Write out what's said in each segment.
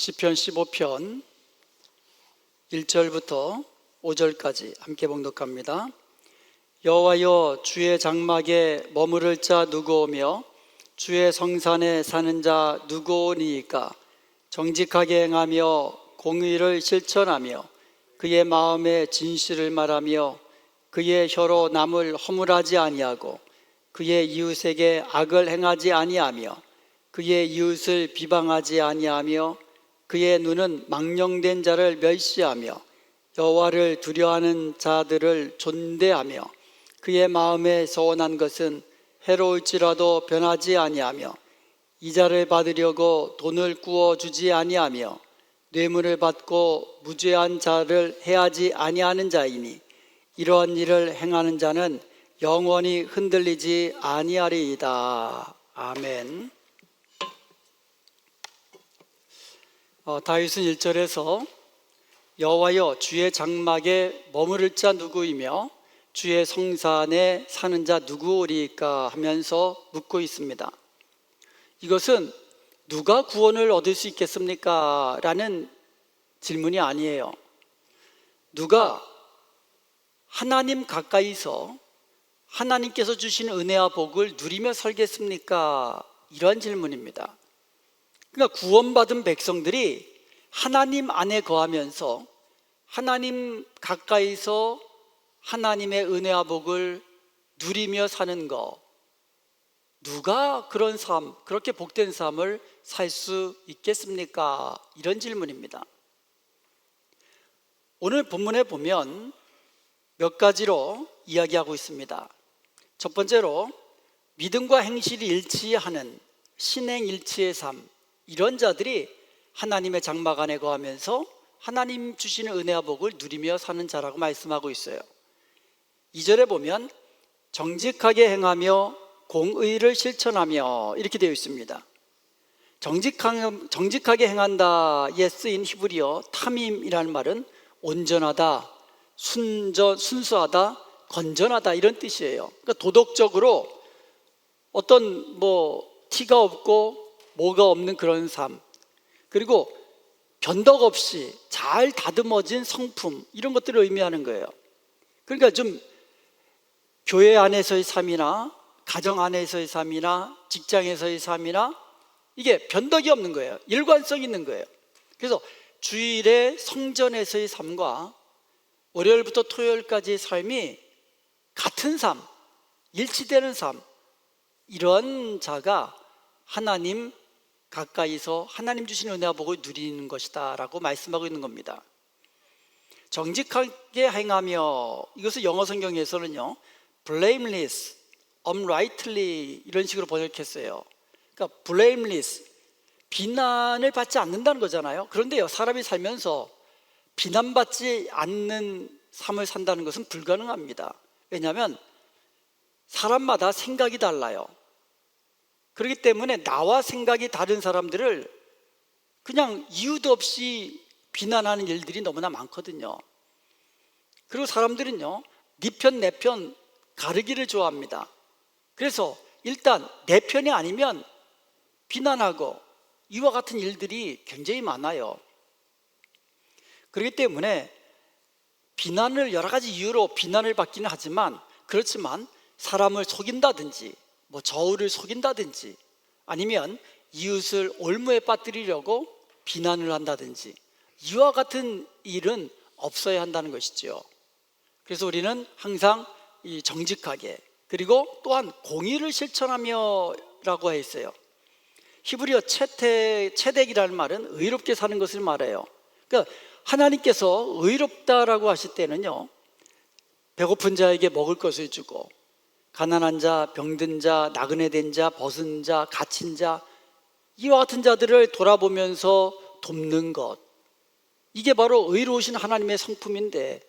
시편 15편 1절부터 5절까지 함께 봉독합니다. 여호와여, 주의 장막에 머무를 자 누구오며 주의 성산에 사는 자 누구오니이까? 정직하게 행하며 공의를 실천하며 그의 마음에 진실을 말하며 그의 혀로 남을 허물하지 아니하고 그의 이웃에게 악을 행하지 아니하며 그의 이웃을 비방하지 아니하며 그의 눈은 망령된 자를 멸시하며 여호와를 두려워하는 자들을 존대하며 그의 마음에 서원한 것은 해로울지라도 변하지 아니하며 이자를 받으려고 돈을 구워주지 아니하며 뇌물을 받고 무죄한 자를 해하지 아니하는 자이니 이러한 일을 행하는 자는 영원히 흔들리지 아니하리이다. 아멘. 다윗은 1절에서 여호와여, 주의 장막에 머무를 자 누구이며 주의 성산에 사는 자 누구오리까 하면서 묻고 있습니다. 이것은 누가 구원을 얻을 수 있겠습니까? 라는 질문이 아니에요. 누가 하나님 가까이서 하나님께서 주신 은혜와 복을 누리며 살겠습니까? 이러한 질문입니다. 그러니까 구원받은 백성들이 하나님 안에 거하면서 하나님 가까이서 하나님의 은혜와 복을 누리며 사는 것, 누가 그런 삶, 그렇게 복된 삶을 살 수 있겠습니까? 이런 질문입니다. 오늘 본문에 보면 몇 가지로 이야기하고 있습니다. 첫 번째로 믿음과 행실이 일치하는 신행일치의 삶, 이런 자들이 하나님의 장막 안에 거하면서 하나님 주시는 은혜와 복을 누리며 사는 자라고 말씀하고 있어요. 2절에 보면 정직하게 행하며 공의를 실천하며 이렇게 되어 있습니다. 정직하게 행한다에 쓰인 히브리어 타밈이라는 말은 온전하다, 순수하다, 건전하다 이런 뜻이에요. 그러니까 도덕적으로 어떤 티가 없고 뭐가 없는 그런 삶, 그리고 변덕 없이 잘 다듬어진 성품, 이런 것들을 의미하는 거예요. 그러니까 좀 교회 안에서의 삶이나 가정 안에서의 삶이나 직장에서의 삶이나 이게 변덕이 없는 거예요. 일관성 있는 거예요. 그래서 주일에 성전에서의 삶과 월요일부터 토요일까지의 삶이 같은 삶, 일치되는 삶, 이런 자가 하나님 가까이서 하나님 주신 은혜와 복을 누리는 것이다 라고 말씀하고 있는 겁니다. 정직하게 행하며, 이것을 영어 성경에서는요 blameless, uprightly 이런 식으로 번역했어요. 그러니까 blameless, 비난을 받지 않는다는 거잖아요. 그런데요, 사람이 살면서 비난받지 않는 삶을 산다는 것은 불가능합니다. 왜냐하면 사람마다 생각이 달라요. 그렇기 때문에 나와 생각이 다른 사람들을 그냥 이유도 없이 비난하는 일들이 너무나 많거든요. 그리고 사람들은요, 네 편, 내 편 가르기를 좋아합니다. 그래서 일단 내 편이 아니면 비난하고 이와 같은 일들이 굉장히 많아요. 그렇기 때문에 비난을 여러 가지 이유로 비난을 받기는 하지만, 그렇지만 사람을 속인다든지 저울을 속인다든지 아니면 이웃을 올무에 빠뜨리려고 비난을 한다든지 이와 같은 일은 없어야 한다는 것이죠. 그래서 우리는 항상 정직하게, 그리고 또한 공의를 실천하며 라고 했어요. 히브리어 체덱이라는 말은 의롭게 사는 것을 말해요. 그러니까 하나님께서 의롭다라고 하실 때는요, 배고픈 자에게 먹을 것을 주고 가난한 자, 병든 자, 나그네 된 자, 벗은 자, 갇힌 자, 이와 같은 자들을 돌아보면서 돕는 것, 이게 바로 의로우신 하나님의 성품인데,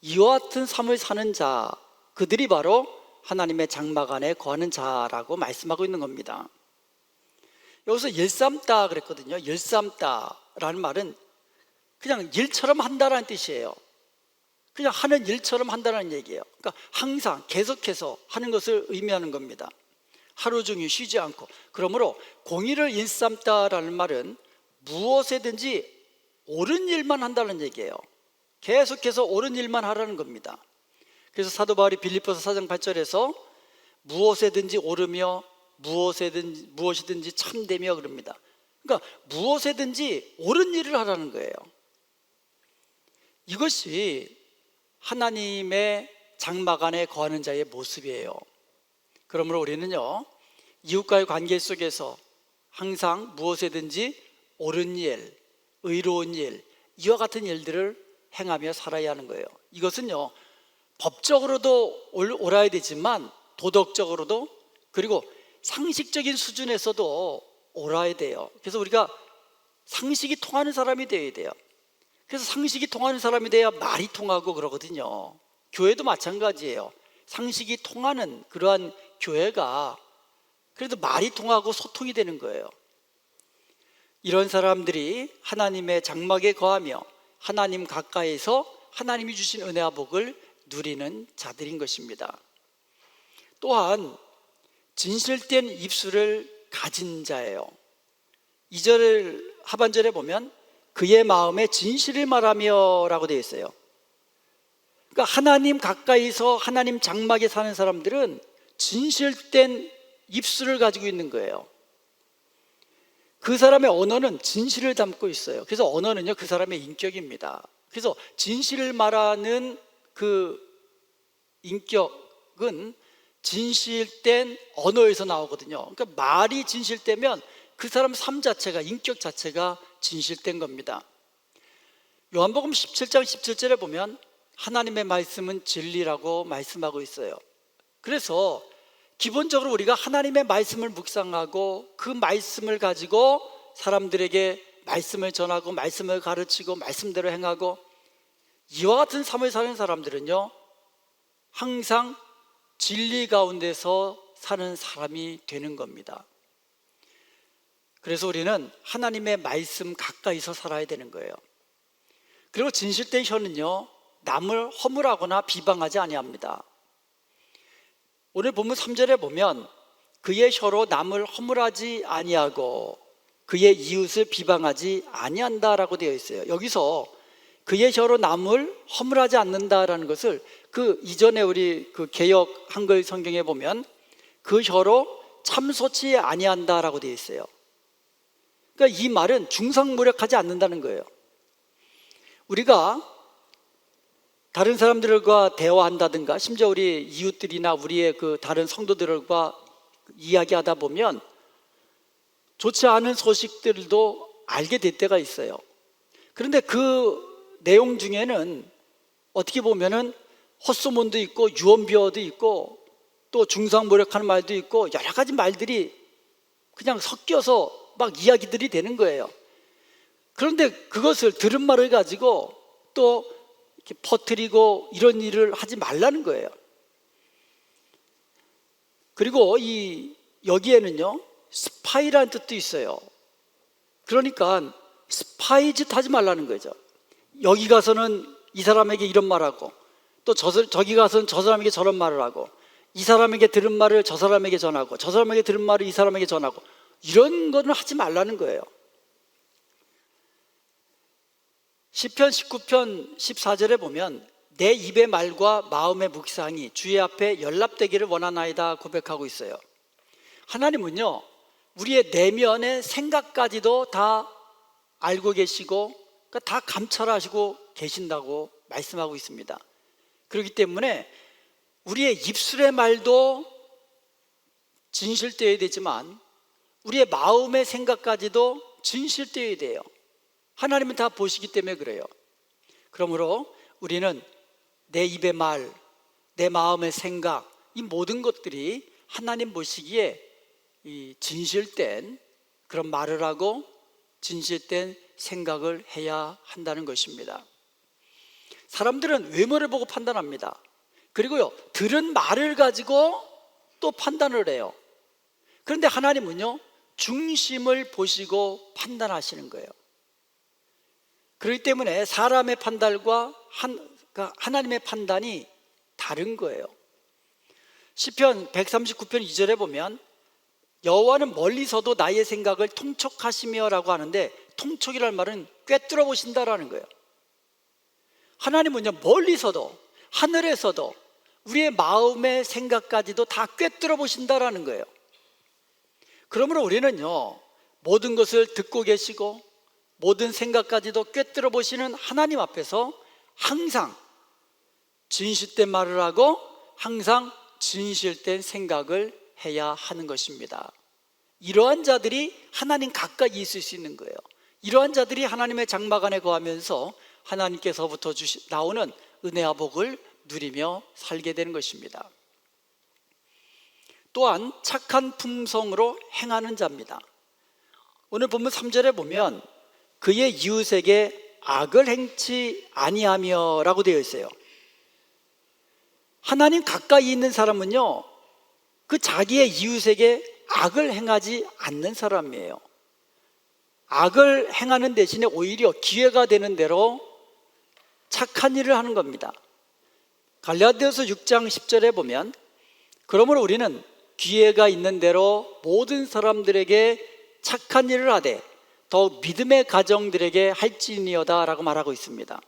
이와 같은 삶을 사는 자, 그들이 바로 하나님의 장막 안에 거하는 자라고 말씀하고 있는 겁니다. 여기서 일삼다 그랬거든요. 일삼다라는 말은 그냥 일처럼 한다라는 뜻이에요. 그냥 하는 일처럼 한다는 얘기예요. 그러니까 항상 계속해서 하는 것을 의미하는 겁니다. 하루 종일 쉬지 않고. 그러므로 공의를 일삼다라는 말은 무엇에든지 옳은 일만 한다는 얘기예요. 계속해서 옳은 일만 하라는 겁니다. 그래서 사도 바울이 빌립보서 4장 8절에서 무엇에든지 옳으며 무엇이든지 참되며 그럽니다. 그러니까 무엇에든지 옳은 일을 하라는 거예요. 이것이 하나님의 장막 안에 거하는 자의 모습이에요. 그러므로 우리는요, 이웃과의 관계 속에서 항상 무엇에든지 옳은 일, 의로운 일, 이와 같은 일들을 행하며 살아야 하는 거예요. 이것은요, 법적으로도 옳아야 되지만 도덕적으로도, 그리고 상식적인 수준에서도 옳아야 돼요. 그래서 우리가 상식이 통하는 사람이 되어야 돼요. 그래서 상식이 통하는 사람이 돼야 말이 통하고 그러거든요. 교회도 마찬가지예요. 상식이 통하는 그러한 교회가 그래도 말이 통하고 소통이 되는 거예요. 이런 사람들이 하나님의 장막에 거하며 하나님 가까이서 하나님이 주신 은혜와 복을 누리는 자들인 것입니다. 또한 진실된 입술을 가진 자예요. 2절 하반절에 보면 그의 마음에 진실을 말하며 라고 되어 있어요. 그러니까 하나님 가까이서 하나님 장막에 사는 사람들은 진실된 입술을 가지고 있는 거예요. 그 사람의 언어는 진실을 담고 있어요. 그래서 언어는요, 그 사람의 인격입니다. 그래서 진실을 말하는 그 인격은 진실된 언어에서 나오거든요. 그러니까 말이 진실되면 그 사람 삶 자체가, 인격 자체가 진실된 겁니다. 요한복음 17장 17절에 보면 하나님의 말씀은 진리라고 말씀하고 있어요. 그래서 기본적으로 우리가 하나님의 말씀을 묵상하고 그 말씀을 가지고 사람들에게 말씀을 전하고 말씀을 가르치고 말씀대로 행하고 이와 같은 삶을 사는 사람들은요, 항상 진리 가운데서 사는 사람이 되는 겁니다. 그래서 우리는 하나님의 말씀 가까이서 살아야 되는 거예요. 그리고 진실된 혀는요, 남을 허물하거나 비방하지 아니합니다. 오늘 본문 3절에 보면 그의 혀로 남을 허물하지 아니하고 그의 이웃을 비방하지 아니한다라고 되어 있어요. 여기서 그의 혀로 남을 허물하지 않는다라는 것을 그 이전에 우리 그 개역 한글 성경에 보면 그 혀로 참소치 아니한다라고 되어 있어요. 그러니까 이 말은 중상모략하지 않는다는 거예요. 우리가 다른 사람들과 대화한다든가 심지어 우리 이웃들이나 우리의 그 다른 성도들과 이야기하다 보면 좋지 않은 소식들도 알게 될 때가 있어요. 그런데 그 내용 중에는 어떻게 보면은 헛소문도 있고 유언비어도 있고 또 중상모략하는 말도 있고 여러 가지 말들이 그냥 섞여서 막 이야기들이 되는 거예요. 그런데 그것을 들은 말을 가지고 또 이렇게 퍼뜨리고 이런 일을 하지 말라는 거예요. 그리고 여기에는요, 스파이라는 뜻도 있어요. 그러니까 스파이 짓 하지 말라는 거죠. 여기 가서는 이 사람에게 이런 말하고 또 저기 가서는 저 사람에게 저런 말을 하고 이 사람에게 들은 말을 저 사람에게 전하고 저 사람에게 들은 말을 이 사람에게 전하고 이런 거는 하지 말라는 거예요. 시편 19편 14절에 보면 내 입의 말과 마음의 묵상이 주의 앞에 연락되기를 원하나이다 고백하고 있어요. 하나님은요, 우리의 내면의 생각까지도 다 알고 계시고 그러니까 다 감찰하시고 계신다고 말씀하고 있습니다. 그렇기 때문에 우리의 입술의 말도 진실되어야 되지만 우리의 마음의 생각까지도 진실되어야 돼요. 하나님은 다 보시기 때문에 그래요. 그러므로 우리는 내 입의 말, 내 마음의 생각, 이 모든 것들이 하나님 보시기에 이 진실된 그런 말을 하고 진실된 생각을 해야 한다는 것입니다. 사람들은 외모를 보고 판단합니다. 그리고요, 들은 말을 가지고 또 판단을 해요. 그런데 하나님은요, 중심을 보시고 판단하시는 거예요. 그렇기 때문에 사람의 판단과 하나님의 판단이 다른 거예요. 시편 139편 2절에 보면 여호와는 멀리서도 나의 생각을 통촉하시며 라고 하는데 통촉이라는 말은 꿰뚫어 보신다라는 거예요. 하나님은요, 멀리서도 하늘에서도 우리의 마음의 생각까지도 다 꿰뚫어 보신다라는 거예요. 그러므로 우리는요, 모든 것을 듣고 계시고 모든 생각까지도 꿰뚫어 보시는 하나님 앞에서 항상 진실된 말을 하고 항상 진실된 생각을 해야 하는 것입니다. 이러한 자들이 하나님 가까이 있을 수 있는 거예요. 이러한 자들이 하나님의 장막 안에 거하면서 하나님께서부터 나오는 은혜와 복을 누리며 살게 되는 것입니다. 또한 착한 품성으로 행하는 자입니다. 오늘 본문 3절에 보면 그의 이웃에게 악을 행치 아니하며 라고 되어 있어요. 하나님 가까이 있는 사람은요, 그 자기의 이웃에게 악을 행하지 않는 사람이에요. 악을 행하는 대신에 오히려 기회가 되는 대로 착한 일을 하는 겁니다. 갈라디아서 6장 10절에 보면 그러므로 우리는 기회가 있는 대로 모든 사람들에게 착한 일을 하되 더욱 믿음의 가정들에게 할지니어다 라고 말하고 있습니다.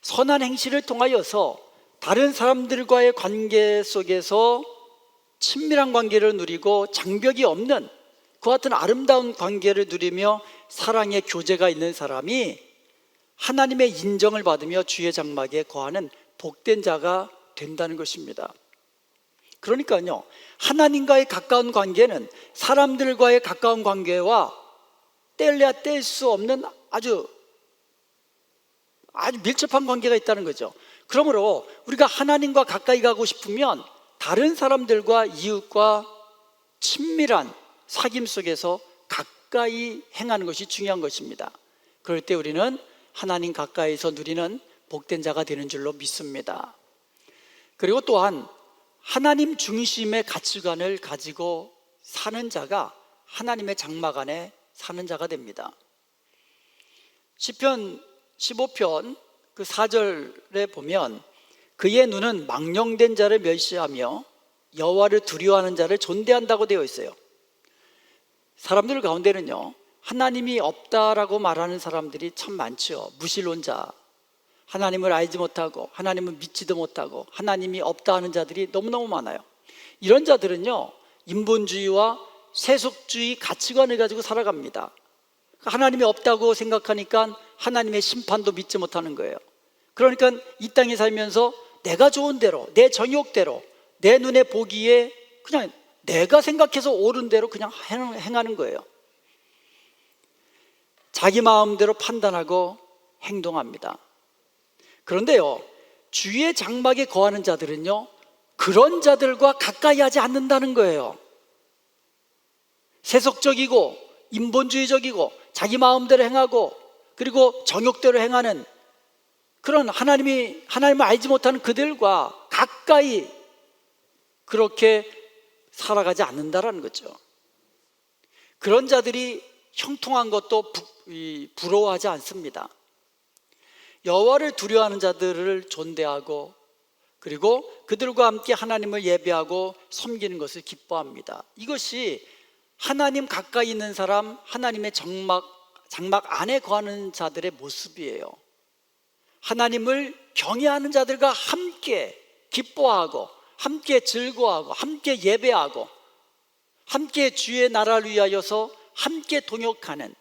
선한 행실을 통하여서 다른 사람들과의 관계 속에서 친밀한 관계를 누리고 장벽이 없는 그와 같은 아름다운 관계를 누리며 사랑의 교제가 있는 사람이 하나님의 인정을 받으며 주의 장막에 거하는 복된 자가 된다는 것입니다. 그러니까요, 하나님과의 가까운 관계는 사람들과의 가까운 관계와 뗄래야 뗄 수 없는 아주 밀접한 관계가 있다는 거죠. 그러므로 우리가 하나님과 가까이 가고 싶으면 다른 사람들과 이웃과 친밀한 사귐 속에서 가까이 행하는 것이 중요한 것입니다. 그럴 때 우리는 하나님 가까이서 누리는 복된 자가 되는 줄로 믿습니다. 그리고 또한 하나님 중심의 가치관을 가지고 사는 자가 하나님의 장막 안에 사는 자가 됩니다. 시편 15편 그 4절에 보면 그의 눈은 망령된 자를 멸시하며 여호와를 두려워하는 자를 존대한다고 되어 있어요. 사람들 가운데는요, 하나님이 없다라고 말하는 사람들이 참 많죠. 무신론자, 하나님을 알지 못하고 하나님을 믿지도 못하고 하나님이 없다 하는 자들이 너무너무 많아요. 이런 자들은요, 인본주의와 세속주의 가치관을 가지고 살아갑니다. 하나님이 없다고 생각하니까 하나님의 심판도 믿지 못하는 거예요. 그러니까 이 땅에 살면서 내가 좋은 대로, 내 정욕대로, 내 눈에 보기에 그냥 내가 생각해서 옳은 대로 그냥 행하는 거예요. 자기 마음대로 판단하고 행동합니다. 그런데요, 주의 장막에 거하는 자들은요, 그런 자들과 가까이 하지 않는다는 거예요. 세속적이고 인본주의적이고 자기 마음대로 행하고 그리고 정욕대로 행하는 그런 하나님을 알지 못하는 그들과 가까이 그렇게 살아가지 않는다라는 거죠. 그런 자들이 형통한 것도 부러워하지 않습니다. 여호와를 두려워하는 자들을 존대하고 그리고 그들과 함께 하나님을 예배하고 섬기는 것을 기뻐합니다. 이것이 하나님 가까이 있는 사람, 하나님의 장막 안에 거하는 자들의 모습이에요. 하나님을 경외하는 자들과 함께 기뻐하고 함께 즐거워하고 함께 예배하고 함께 주의 나라를 위하여서 함께 동역하는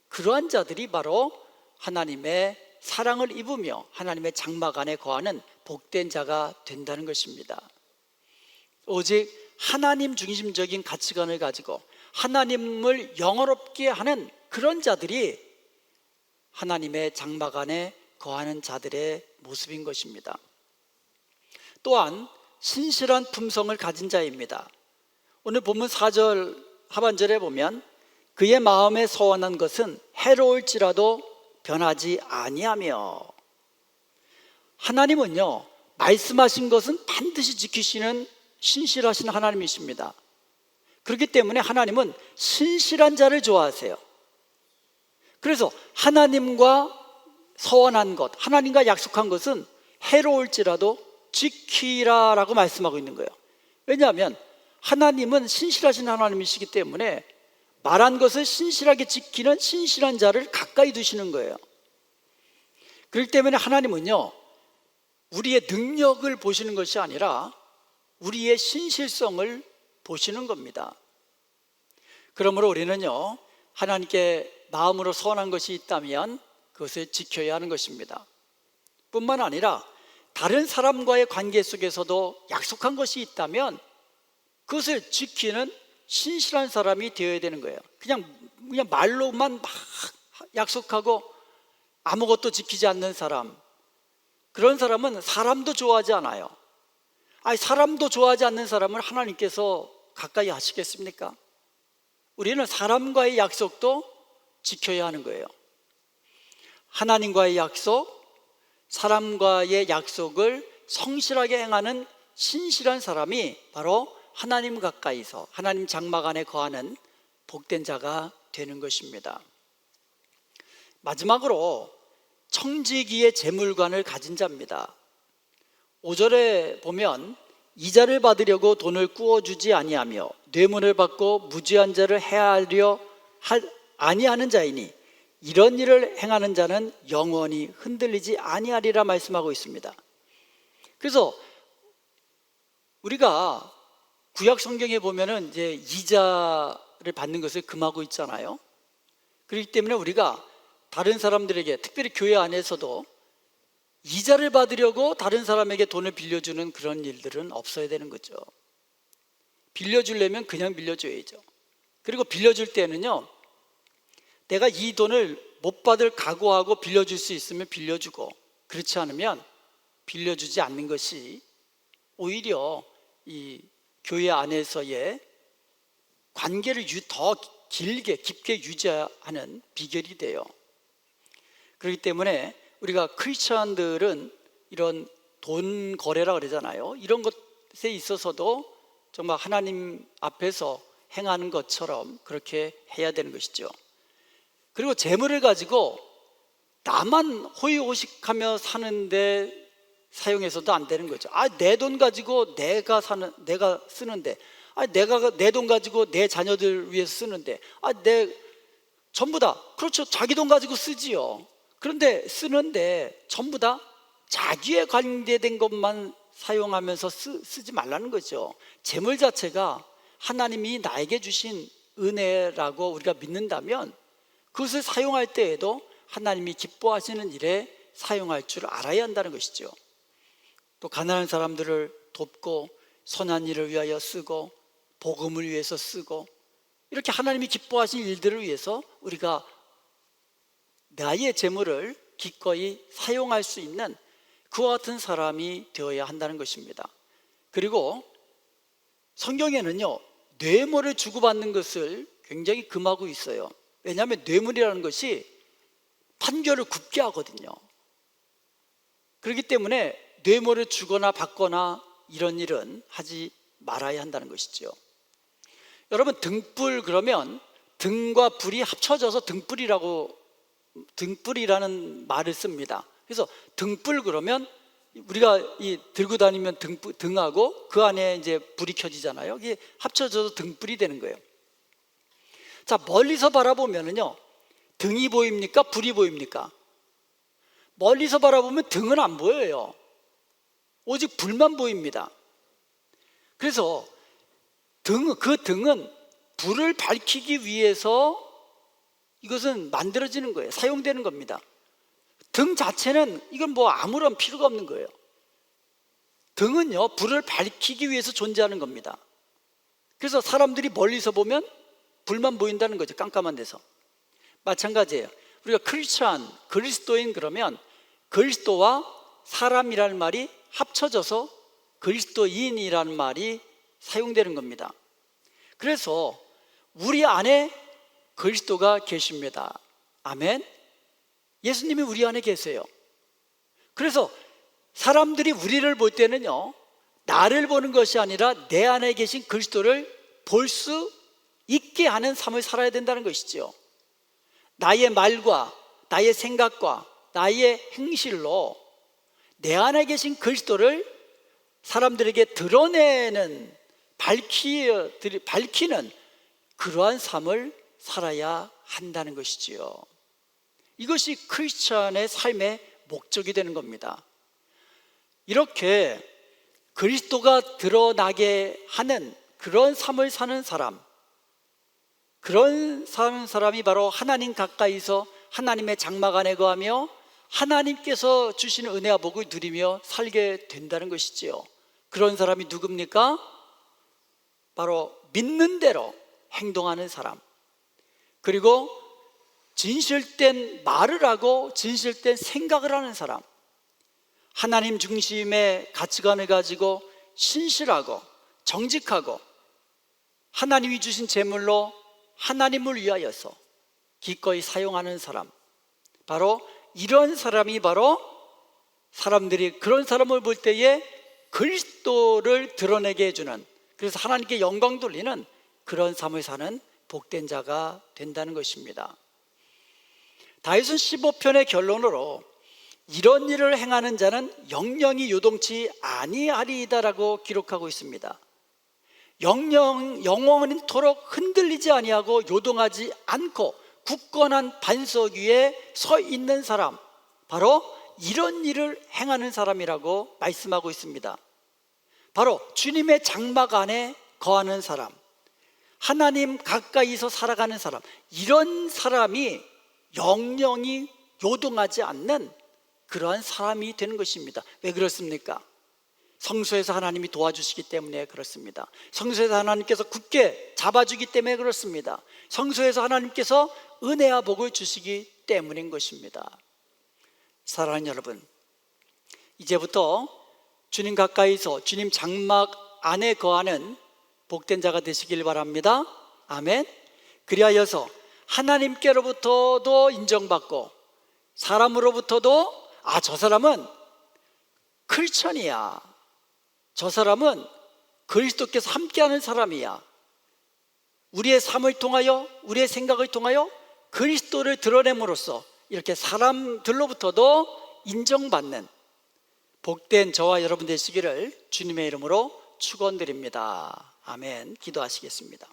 그러한 자들이 바로 하나님의 사랑을 입으며 하나님의 장막 안에 거하는 복된 자가 된다는 것입니다. 오직 하나님 중심적인 가치관을 가지고 하나님을 영화롭게 하는 그런 자들이 하나님의 장막 안에 거하는 자들의 모습인 것입니다. 또한 신실한 품성을 가진 자입니다. 오늘 본문 4절 하반절에 보면 그의 마음에 서원한 것은 해로울지라도 변하지 아니하며, 하나님은요, 말씀하신 것은 반드시 지키시는 신실하신 하나님이십니다. 그렇기 때문에 하나님은 신실한 자를 좋아하세요. 그래서 하나님과 서원한 것, 하나님과 약속한 것은 해로울지라도 지키라라고 말씀하고 있는 거예요. 왜냐하면 하나님은 신실하신 하나님이시기 때문에 말한 것을 신실하게 지키는 신실한 자를 가까이 두시는 거예요. 그렇기 때문에 하나님은요, 우리의 능력을 보시는 것이 아니라 우리의 신실성을 보시는 겁니다. 그러므로 우리는요, 하나님께 마음으로 선한 것이 있다면 그것을 지켜야 하는 것입니다. 뿐만 아니라 다른 사람과의 관계 속에서도 약속한 것이 있다면 그것을 지키는 신실한 사람이 되어야 되는 거예요. 그냥 말로만 막 약속하고 아무것도 지키지 않는 사람, 그런 사람은 사람도 좋아하지 않아요. 사람도 좋아하지 않는 사람을 하나님께서 가까이 하시겠습니까? 우리는 사람과의 약속도 지켜야 하는 거예요. 하나님과의 약속, 사람과의 약속을 성실하게 행하는 신실한 사람이 바로 하나님 가까이서 하나님 장막 안에 거하는 복된 자가 되는 것입니다. 마지막으로 청지기의 재물관을 가진 자입니다. 5절에 보면 이자를 받으려고 돈을 꾸어주지 아니하며 뇌물을 받고 무지한 자를 해하려 아니하는 자이니 이런 일을 행하는 자는 영원히 흔들리지 아니하리라 말씀하고 있습니다. 그래서 우리가 구약 성경에 보면은 이제 이자를 받는 것을 금하고 있잖아요. 그렇기 때문에 우리가 다른 사람들에게, 특별히 교회 안에서도 이자를 받으려고 다른 사람에게 돈을 빌려주는 그런 일들은 없어야 되는 거죠. 빌려주려면 그냥 빌려줘야죠. 그리고 빌려줄 때는요, 내가 이 돈을 못 받을 각오하고 빌려줄 수 있으면 빌려주고, 그렇지 않으면 빌려주지 않는 것이 오히려 이 교회 안에서의 관계를 더 깊게 유지하는 비결이 돼요. 그렇기 때문에 우리가 크리스천들은 이런 돈 거래라 그러잖아요. 이런 것에 있어서도 정말 하나님 앞에서 행하는 것처럼 그렇게 해야 되는 것이죠. 그리고 재물을 가지고 나만 호의호식하며 사는데 사용해서도 안 되는 거죠. 내 돈 가지고 내가 쓰는데, 내가 내 돈 가지고 내 자녀들 위해서 쓰는데, 전부 다, 그렇죠, 자기 돈 가지고 쓰지요. 그런데 쓰는데 전부 다 자기에 관계된 것만 사용하면서 쓰지 말라는 거죠. 재물 자체가 하나님이 나에게 주신 은혜라고 우리가 믿는다면 그것을 사용할 때에도 하나님이 기뻐하시는 일에 사용할 줄 알아야 한다는 것이죠. 또 가난한 사람들을 돕고 선한 일을 위하여 쓰고 복음을 위해서 쓰고, 이렇게 하나님이 기뻐하신 일들을 위해서 우리가 나의 재물을 기꺼이 사용할 수 있는 그와 같은 사람이 되어야 한다는 것입니다. 그리고 성경에는요, 뇌물을 주고받는 것을 굉장히 금하고 있어요. 왜냐하면 뇌물이라는 것이 판결을 굽게 하거든요. 그렇기 때문에 뇌물을 주거나 받거나 이런 일은 하지 말아야 한다는 것이죠. 여러분, 등불 그러면 등과 불이 합쳐져서 등불이라는 말을 씁니다. 그래서 등불 그러면 우리가 들고 다니면 등하고 그 안에 이제 불이 켜지잖아요. 이게 합쳐져서 등불이 되는 거예요. 자, 멀리서 바라보면은요, 등이 보입니까? 불이 보입니까? 멀리서 바라보면 등은 안 보여요. 오직 불만 보입니다. 그래서 그 등은 불을 밝히기 위해서 이것은 만들어지는 거예요. 사용되는 겁니다. 등 자체는 이건 아무런 필요가 없는 거예요. 등은요, 불을 밝히기 위해서 존재하는 겁니다. 그래서 사람들이 멀리서 보면 불만 보인다는 거죠. 깜깜한 데서. 마찬가지예요. 우리가 그리스도인 그러면 그리스도와 사람이라는 말이 합쳐져서 그리스도인이라는 말이 사용되는 겁니다. 그래서 우리 안에 그리스도가 계십니다. 아멘. 예수님이 우리 안에 계세요. 그래서 사람들이 우리를 볼 때는요, 나를 보는 것이 아니라 내 안에 계신 그리스도를 볼 수 있게 하는 삶을 살아야 된다는 것이죠. 나의 말과 나의 생각과 나의 행실로 내 안에 계신 그리스도를 사람들에게 드러내는, 밝히는 그러한 삶을 살아야 한다는 것이지요. 이것이 크리스천의 삶의 목적이 되는 겁니다. 이렇게 그리스도가 드러나게 하는 그런 삶을 사는 사람, 그런 사람이 바로 하나님 가까이서 하나님의 장막 안에 거하며 하나님께서 주시는 은혜와 복을 누리며 살게 된다는 것이지요. 그런 사람이 누굽니까? 바로 믿는 대로 행동하는 사람, 그리고 진실된 말을 하고 진실된 생각을 하는 사람, 하나님 중심의 가치관을 가지고 신실하고 정직하고 하나님이 주신 재물로 하나님을 위하여서 기꺼이 사용하는 사람, 바로 이런 사람이 바로 사람들이 그런 사람을 볼 때에 그리스도를 드러내게 해주는, 그래서 하나님께 영광 돌리는 그런 삶을 사는 복된 자가 된다는 것입니다. 다윗은 15편의 결론으로 이런 일을 행하는 자는 영영이 요동치 아니하리이다라고 기록하고 있습니다. 영원토록 흔들리지 아니하고 요동하지 않고 굳건한 반석 위에 서 있는 사람, 바로 이런 일을 행하는 사람이라고 말씀하고 있습니다. 바로 주님의 장막 안에 거하는 사람, 하나님 가까이서 살아가는 사람, 이런 사람이 영영이 요동하지 않는 그러한 사람이 되는 것입니다. 왜 그렇습니까? 성소에서 하나님이 도와주시기 때문에 그렇습니다. 성소에서 하나님께서 굳게 잡아주기 때문에 그렇습니다. 성소에서 하나님께서 은혜와 복을 주시기 때문인 것입니다. 사랑하는 여러분, 이제부터 주님 가까이서 주님 장막 안에 거하는 복된 자가 되시길 바랍니다. 아멘. 그리하여서 하나님께로부터도 인정받고 사람으로부터도 저 사람은 크리스천이야, 저 사람은 그리스도께서 함께하는 사람이야, 우리의 삶을 통하여 우리의 생각을 통하여 그리스도를 드러냄으로써 이렇게 사람들로부터도 인정받는 복된 저와 여러분 되시기를 주님의 이름으로 축원드립니다. 아멘. 기도하시겠습니다.